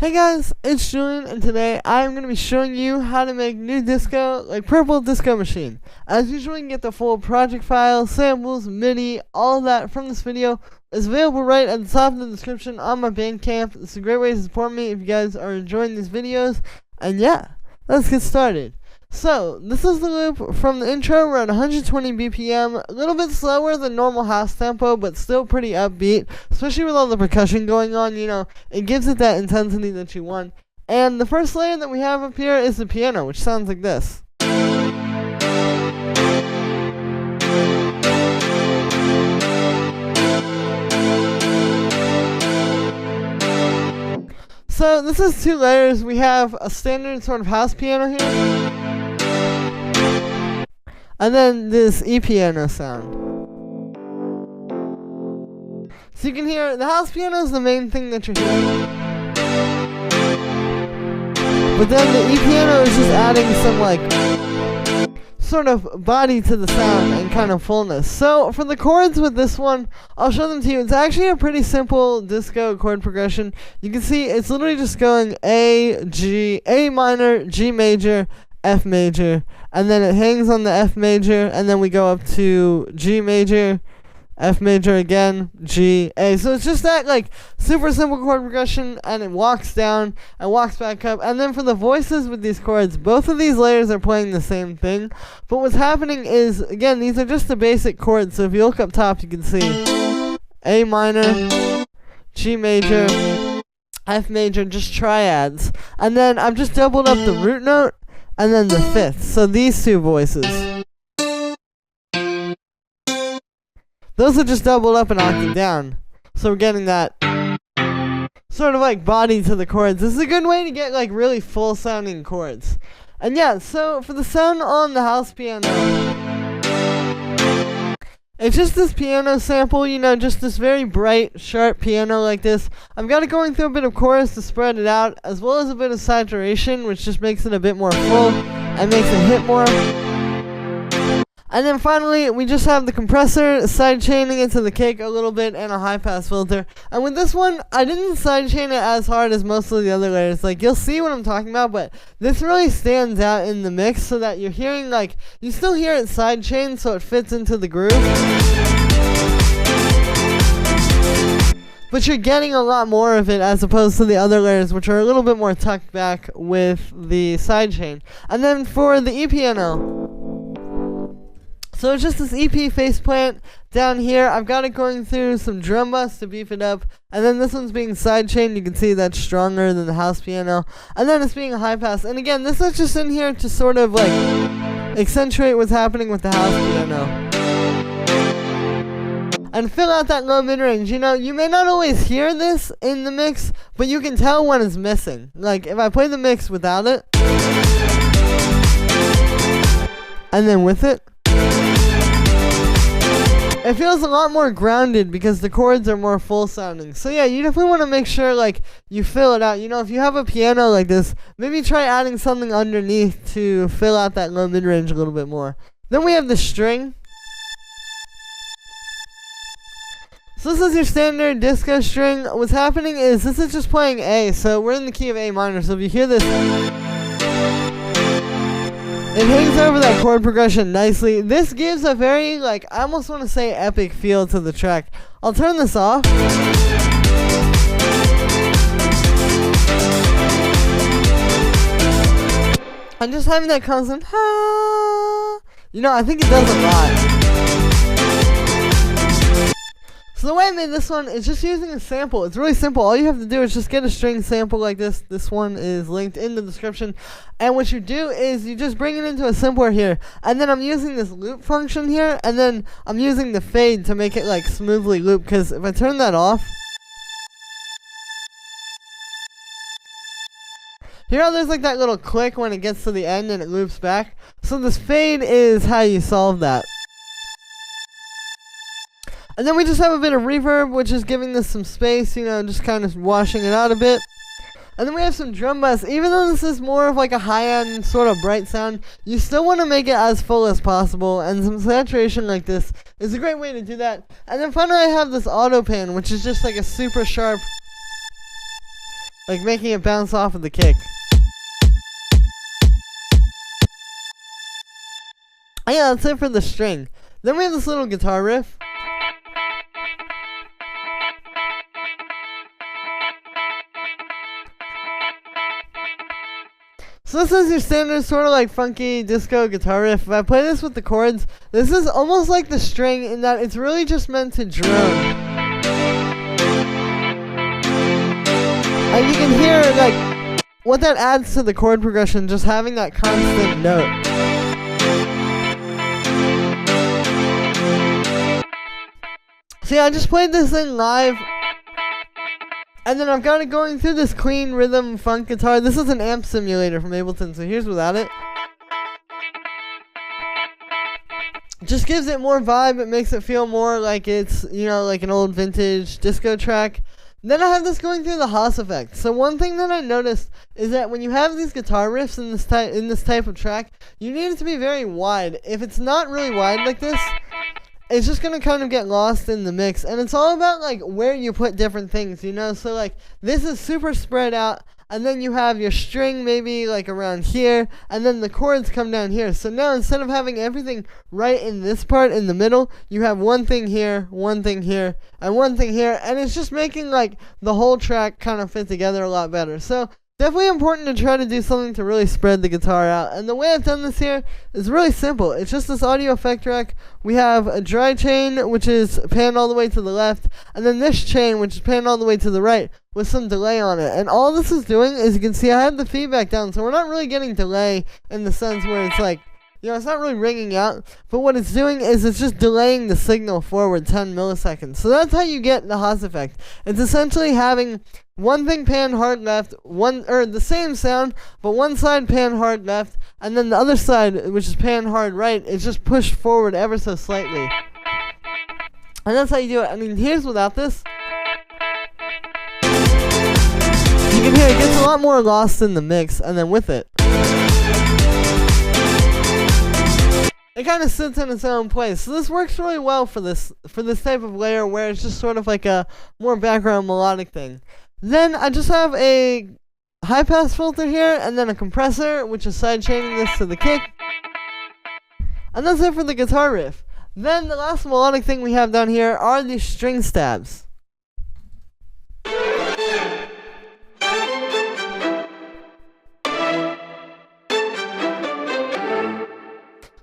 Hey guys, it's Julian, and today I'm going to be showing you how to make new disco, like Purple Disco Machine. As usual, you can get the full project file, samples, MIDI, all of that from this video is available right at the top of the description on my Bandcamp. It's a great way to support me if you guys are enjoying these videos, and yeah, let's get started. So, this is the loop from the intro. We're at 120 BPM, a little bit slower than normal house tempo, but still pretty upbeat, especially with all the percussion going on, it gives it that intensity that you want. And the first layer that we have up here is the piano, which sounds like this. So, this is two layers. We have a standard sort of house piano here, and then this E-piano sound. So you can hear, the house piano is the main thing that you're hearing. But then the E-piano is just adding some sort of body to the sound and kind of fullness. So for the chords with this one, I'll show them to you. It's actually a pretty simple disco chord progression. You can see it's literally just going A, G, A minor, G major, F major, and then it hangs on the F major, and then we go up to G major, F major again, G, A. So it's just that super simple chord progression, and it walks down and walks back up. And then for the voices with these chords, both of these layers are playing the same thing. But what's happening is, again, these are just the basic chords. So if you look up top, you can see A minor, G major, F major, just triads. And then I've just doubled up the root note and then the fifth. So these two voices, those are just doubled up an octave down. So we're getting that sort of body to the chords. This is a good way to get really full sounding chords. And yeah, so for the sound on the house piano, it's just this piano sample, just this very bright, sharp piano like this. I've got it going through a bit of chorus to spread it out, as well as a bit of saturation, which just makes it a bit more full and makes it hit more. And then finally, we just have the compressor side chaining into the cake a little bit and a high pass filter. And with this one, I didn't side chain it as hard as most of the other layers. You'll see what I'm talking about, but this really stands out in the mix so that you're hearing you still hear it side chained so it fits into the groove, but you're getting a lot more of it as opposed to the other layers, which are a little bit more tucked back with the side chain. And then for the E-piano, so it's just this EP faceplant down here. I've got it going through some drum bus to beef it up. And then this one's being sidechained. You can see that's stronger than the house piano. And then it's being a high pass. And again, this is just in here to sort of accentuate what's happening with the house piano and fill out that low mid-range. You may not always hear this in the mix, but you can tell when it's missing. If I play the mix without it and then with it, it feels a lot more grounded because the chords are more full sounding. So yeah, you definitely want to make sure you fill it out. If you have a piano like this, maybe try adding something underneath to fill out that low mid-range a little bit more. Then we have the string. So this is your standard disco string. What's happening is this is just playing A, so we're in the key of A minor. So if you hear this, it hangs over that chord progression nicely. This gives a very, I almost want to say epic feel to the track. I'll turn this off. And just having that constant, I think it does a lot. So the way I made this one is just using a sample. It's really simple. All you have to do is just get a string sample like this. This one is linked in the description. And what you do is you just bring it into a sampler here. And then I'm using this loop function here. And then I'm using the fade to make it smoothly loop. Because if I turn that off, hear how there's that little click when it gets to the end and it loops back? So this fade is how you solve that. And then we just have a bit of reverb, which is giving this some space, just kind of washing it out a bit. And then we have some drum bass. Even though this is more of a high-end sort of bright sound, you still want to make it as full as possible, and some saturation like this is a great way to do that. And then finally I have this auto pan, which is just a super sharp like making it bounce off of the kick. And yeah, that's it for the string. Then we have this little guitar riff. So this is your standard sort of like funky disco guitar riff. If I play this with the chords, this is almost like the string in that it's really just meant to drone. And you can hear like what that adds to the chord progression, just having that constant note. So yeah, I just played this thing live. And then I've got it going through this clean rhythm funk guitar. This is an amp simulator from Ableton, so here's without it. Just gives it more vibe. It makes it feel more like it's, you know, like an old vintage disco track. Then I have this going through the Haas effect. So one thing that I noticed is that when you have these guitar riffs in this type of track, you need it to be very wide. If it's not really wide like this, it's just gonna kind of get lost in the mix. And it's all about like where you put different things, you know. So like this is super spread out, and then you have your string maybe like around here, and then the chords come down here. So now instead of having everything right in this part in the middle, you have one thing here, one thing here, and one thing here, and it's just making like the whole track kind of fit together a lot better. So definitely important to try to do something to really spread the guitar out. And the way I've done this here is really simple. It's just this audio effect rack. We have a dry chain, which is panned all the way to the left, and then this chain, which is panned all the way to the right, with some delay on it. And all this is doing is, you can see I have the feedback down, so we're not really getting delay in the sense where it's like, you know, it's not really ringing out, but what it's doing is it's just delaying the signal forward 10 milliseconds. So that's how you get the Haas effect. It's essentially having one thing pan hard left, the same sound, but one side pan hard left, and then the other side, which is pan hard right, is just pushed forward ever so slightly. And that's how you do it. I mean, here's without this. You can hear it gets a lot more lost in the mix, and then with it, it kind of sits in its own place. So this works really well for this type of layer where it's just sort of like a more background melodic thing. Then I just have a high pass filter here, and then a compressor, which is side chaining this to the kick. And that's it for the guitar riff. Then the last melodic thing we have down here are these string stabs.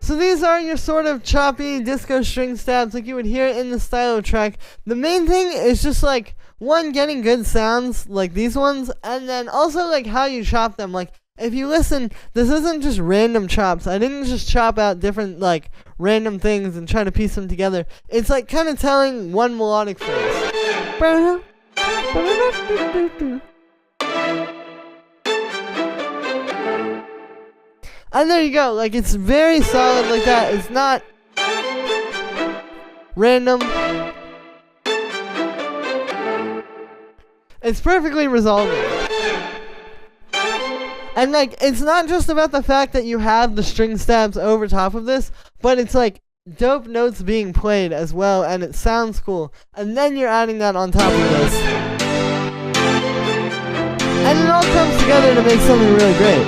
So these are your sort of choppy disco string stabs like you would hear in the stylo track. The main thing is just like, one, getting good sounds like these ones, and then also like how you chop them. Like if you listen, this isn't just random chops. I didn't just chop out different like random things and try to piece them together. It's like kind of telling one melodic phrase. And there you go, like it's very solid like that. It's not random. It's perfectly resolving. And like, it's not just about the fact that you have the string stabs over top of this, but it's like dope notes being played as well, and it sounds cool. And then you're adding that on top of this. And it all comes together to make something really great.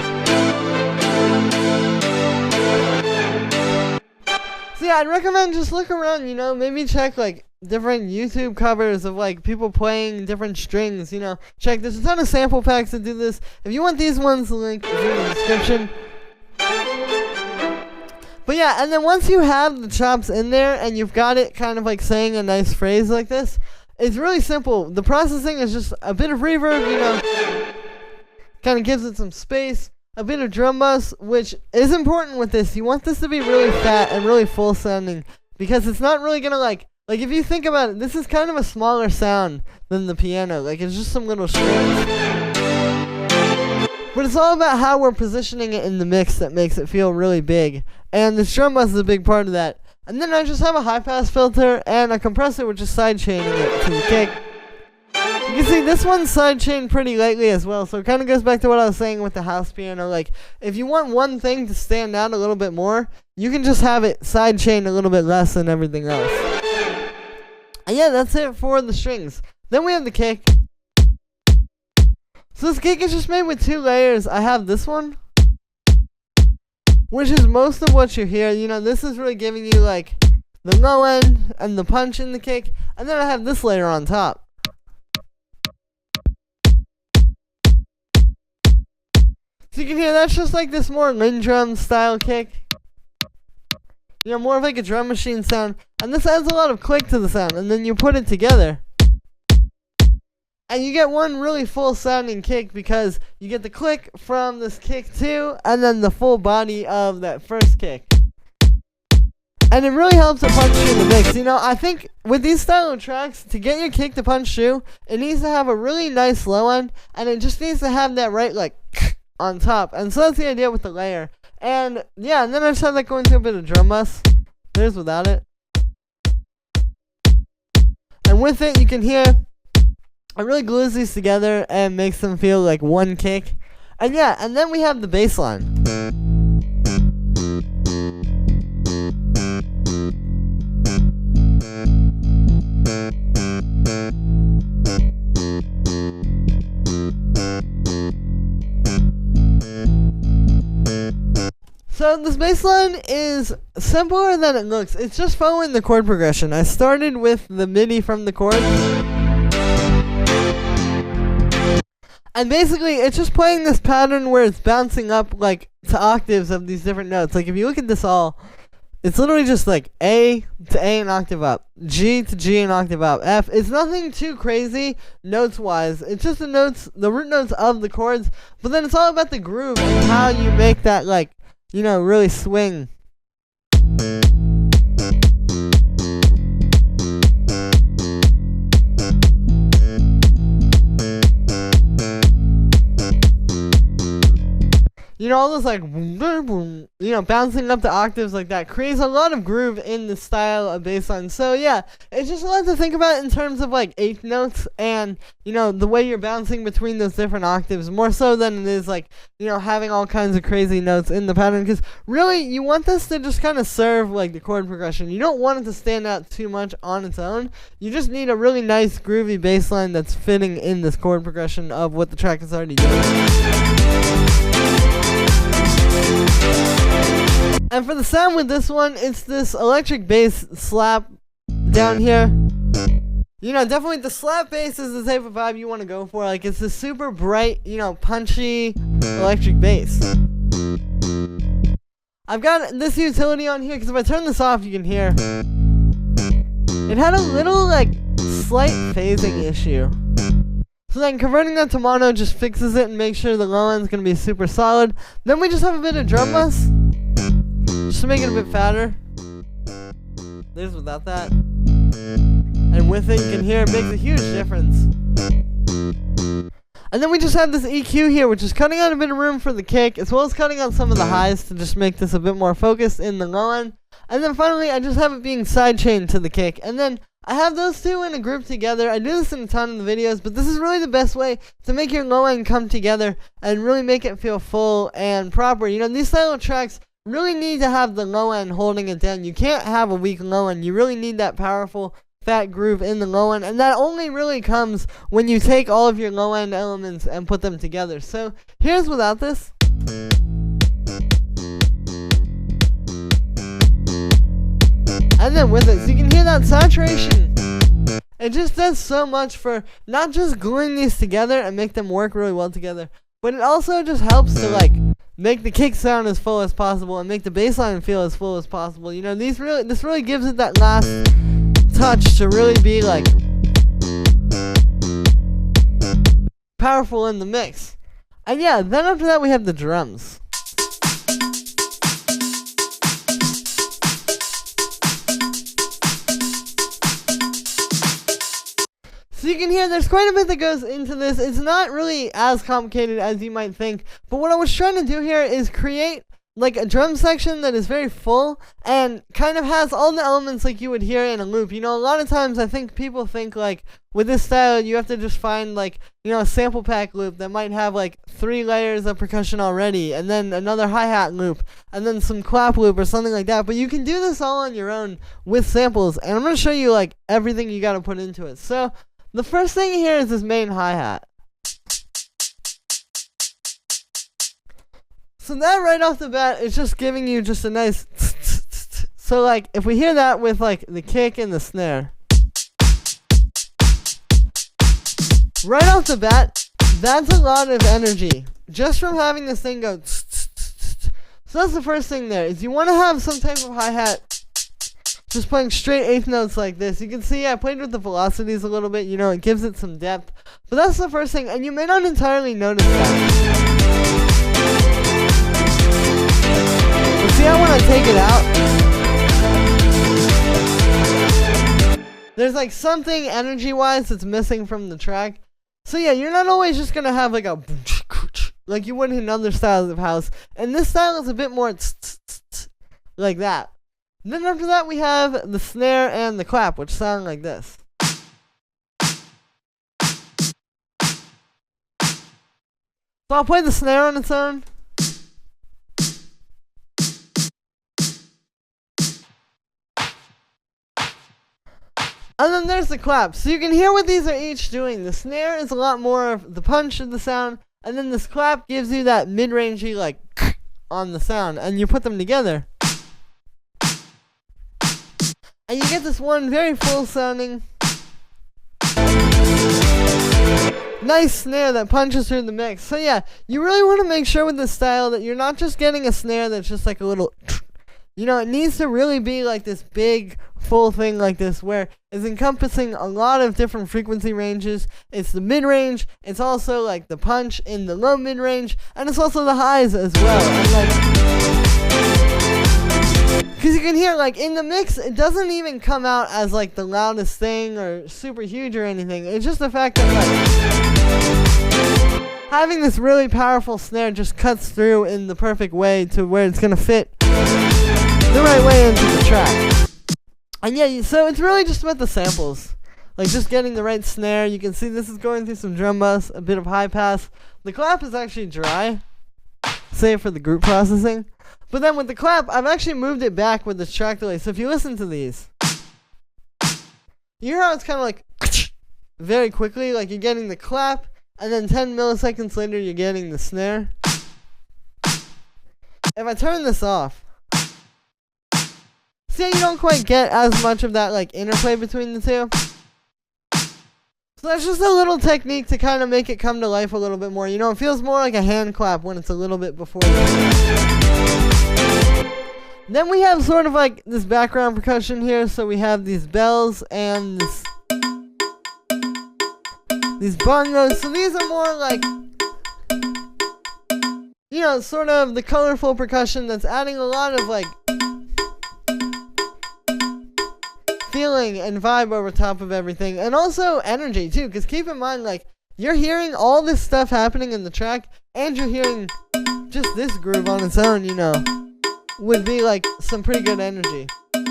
So yeah, I'd recommend just look around, you know, maybe check like different YouTube covers of like people playing different strings, you know. Check, there's a ton of sample packs that do this. If you want these ones, the link is in the description. But yeah, and then once you have the chops in there and you've got it kind of like saying a nice phrase like this, it's really simple. The processing is just a bit of reverb, you know, kind of gives it some space. A bit of drum bus, which is important with this. You want this to be really fat and really full sounding, because it's not really gonna like if you think about it, this is kind of a smaller sound than the piano. Like it's just some little strings. But it's all about how we're positioning it in the mix that makes it feel really big. And the drum bus is a big part of that. And then I just have a high pass filter and a compressor, which is side chaining it to the kick. You can see this one's sidechained pretty lightly as well, so it kind of goes back to what I was saying with the house piano. Like, if you want one thing to stand out a little bit more, you can just have it sidechained a little bit less than everything else. And yeah, that's it for the strings. Then we have the kick. So this kick is just made with 2 layers. I have this one, which is most of what you hear. You know, this is really giving you like the low end and the punch in the kick. And then I have this layer on top. So you can hear that's just like this more Lindrum style kick. You know, more of like a drum machine sound. And this adds a lot of click to the sound. And then you put it together, and you get one really full sounding kick because you get the click from this kick too, and then the full body of that first kick. And it really helps to punch through the mix. You know, I think with these style of tracks, to get your kick to punch through, it needs to have a really nice low end, and it just needs to have that right like on top. And so that's the idea with the layer. And yeah, and then I just have that going through a bit of drum bus. There's without it. And with it, you can hear it really glues these together and makes them feel like one kick. And yeah, and then we have the bass line. So this bass line is simpler than it looks. It's just following the chord progression. I started with the MIDI from the chords. And basically, it's just playing this pattern where it's bouncing up like to octaves of these different notes. Like if you look at this all, it's literally just like A to A an octave up, G to G an octave up, F. It's nothing too crazy notes-wise. It's just the notes, the root notes of the chords. But then it's all about the groove and how you make that like, you know, really swing. You know, all those like, you know, bouncing up the octaves like that creates a lot of groove in the style of bassline. So yeah, it's just a lot to think about in terms of like eighth notes and, you know, the way you're bouncing between those different octaves, more so than it is like, you know, having all kinds of crazy notes in the pattern. Because really, you want this to just kind of serve like the chord progression. You don't want it to stand out too much on its own. You just need a really nice groovy bassline that's fitting in this chord progression of what the track is already doing. And for the sound with this one, it's this electric bass slap down here. You know, definitely the slap bass is the type of vibe you want to go for. Like, it's this super bright, you know, punchy electric bass. I've got this utility on here because if I turn this off, you can hear it had a little, like, slight phasing issue. So then converting that to mono just fixes it and makes sure the low end's going to be super solid. Then we just have a bit of drum bus, just to make it a bit fatter. There's without that. And with it, you can hear it makes a huge difference. And then we just have this EQ here, which is cutting out a bit of room for the kick, as well as cutting out some of the highs to just make this a bit more focused in the low end. And then finally, I just have it being sidechained to the kick. And then I have those two in a group together. I do this in a ton of the videos, but this is really the best way to make your low end come together and really make it feel full and proper. You know, these style of tracks really need to have the low end holding it down. You can't have a weak low end. You really need that powerful fat groove in the low end, and that only really comes when you take all of your low end elements and put them together. So here's without this. And then with it, so you can hear that saturation. It just does so much for not just gluing these together and make them work really well together, but it also just helps to like make the kick sound as full as possible and make the bass line feel as full as possible. You know, this really gives it that last touch to really be like powerful in the mix. And yeah, then after that we have the drums. So you can hear there's quite a bit that goes into this. It's not really as complicated as you might think, but what I was trying to do here is create like a drum section that is very full and kind of has all the elements like you would hear in a loop. You know, a lot of times I think people think like with this style you have to just find like, you know, a sample pack loop that might have like 3 layers of percussion already and then another hi-hat loop and then some clap loop or something like that. But you can do this all on your own with samples, and I'm going to show you like everything you got to put into it. So the first thing here is this main hi-hat. So that right off the bat is just giving you just a nice. So like if we hear that with like the kick and the snare, right off the bat, that's a lot of energy just from having this thing go. So that's the first thing there, is you want to have some type of hi-hat just playing straight eighth notes like this. You can see I played with the velocities a little bit, you know, it gives it some depth. But that's the first thing, and you may not entirely notice that. But see how when I take it out, there's like something energy-wise that's missing from the track. So yeah, you're not always just going to have like a like you would in other styles of house. And this style is a bit more like that. And then after that we have the snare and the clap, which sound like this. So I'll play the snare on its own. And then there's the clap. So you can hear what these are each doing. The snare is a lot more of the punch of the sound. And then this clap gives you that mid-rangey like on the sound. And you put them together. And you get this one very full sounding nice snare that punches through the mix. So yeah, you really want to make sure with this style that you're not just getting a snare that's just like a little, you know, it needs to really be like this big full thing like this where it's encompassing a lot of different frequency ranges. It's the mid-range, it's also like the punch in the low mid-range, and it's also the highs as well. And like, because you can hear, like, in the mix, it doesn't even come out as, like, the loudest thing or super huge or anything. It's just the fact that, like, having this really powerful snare just cuts through in the perfect way to where it's going to fit the right way into the track. And yeah, so it's really just about the samples. Like, just getting the right snare. You can see this is going through some drum bus, a bit of high pass. The clap is actually dry, save for the group processing. But then with the clap, I've actually moved it back with this track delay. So if you listen to these, you hear how it's kind of like very quickly, like you're getting the clap, and then 10 milliseconds later you're getting the snare. If I turn this off, see how you don't quite get as much of that like interplay between the two? So that's just a little technique to kind of make it come to life a little bit more. You know, it feels more like a hand clap when it's a little bit before Then we have sort of like this background percussion here. So we have these bells and these bongos. So these are more like, you know, sort of the colorful percussion that's adding a lot of like feeling and vibe over top of everything, and also energy too, because keep in mind, like, you're hearing all this stuff happening in the track, and you're hearing just this groove on its own, you know, would be like some pretty good energy. And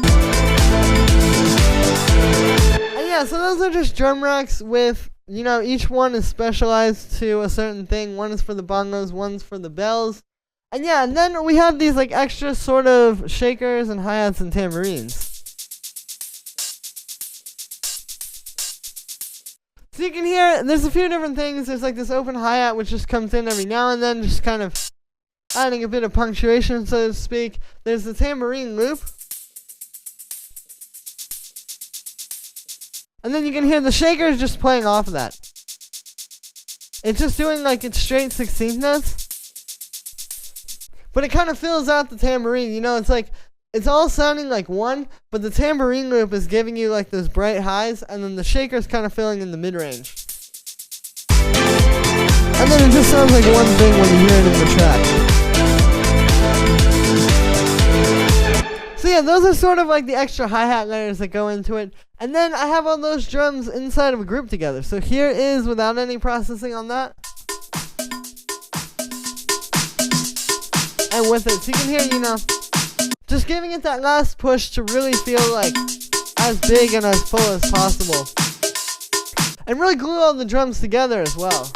yeah, so those are just drum racks with, you know, each one is specialized to a certain thing. One is for the bongos, one's for the bells. And yeah, and then we have these like extra sort of shakers and hi-hats and tambourines. So you can hear, there's a few different things. There's like this open hi-hat which just comes in every now and then, just kind of adding a bit of punctuation, so to speak. There's the tambourine loop. And then you can hear the shakers just playing off of that. It's just doing like its straight 16th notes. But it kind of fills out the tambourine, you know, it's like, it's all sounding like one, but the tambourine loop is giving you like those bright highs, and then the shaker's kind of filling in the mid-range. And then it just sounds like one thing when you hear it in the track. So yeah, those are sort of like the extra hi-hat layers that go into it. And then I have all those drums inside of a group together. So here is without any processing on that. And with it, so you can hear, you know, just giving it that last push to really feel like as big and as full as possible. And really glue all the drums together as well.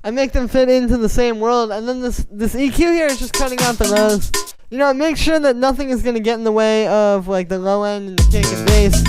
And make them fit into the same world. And then this EQ here is just cutting out the lows. You know, it makes sure that nothing is going to get in the way of like the low end and the kick and bass.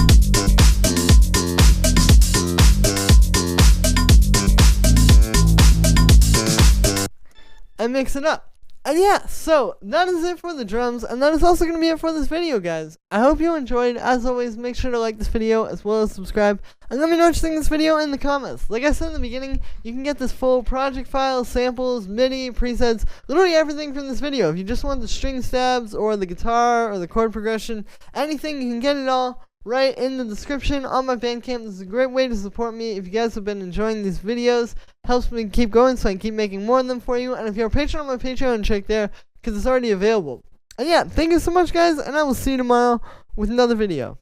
and mix it up. And yeah, so that is it for the drums, and that is also going to be it for this video, guys. I hope you enjoyed. As always, make sure to like this video as well as subscribe, and let me know what you think of this video in the comments. Like I said in the beginning, you can get this full project file, samples, MIDI, presets, literally everything from this video. If you just want the string stabs or the guitar or the chord progression, anything, you can get it all right in the description on my Bandcamp. This is a great way to support me. If you guys have been enjoying these videos, helps me keep going so I can keep making more of them for you. And if you're a patron on my Patreon, check there because it's already available. And yeah, thank you so much, guys, and I will see you tomorrow with another video.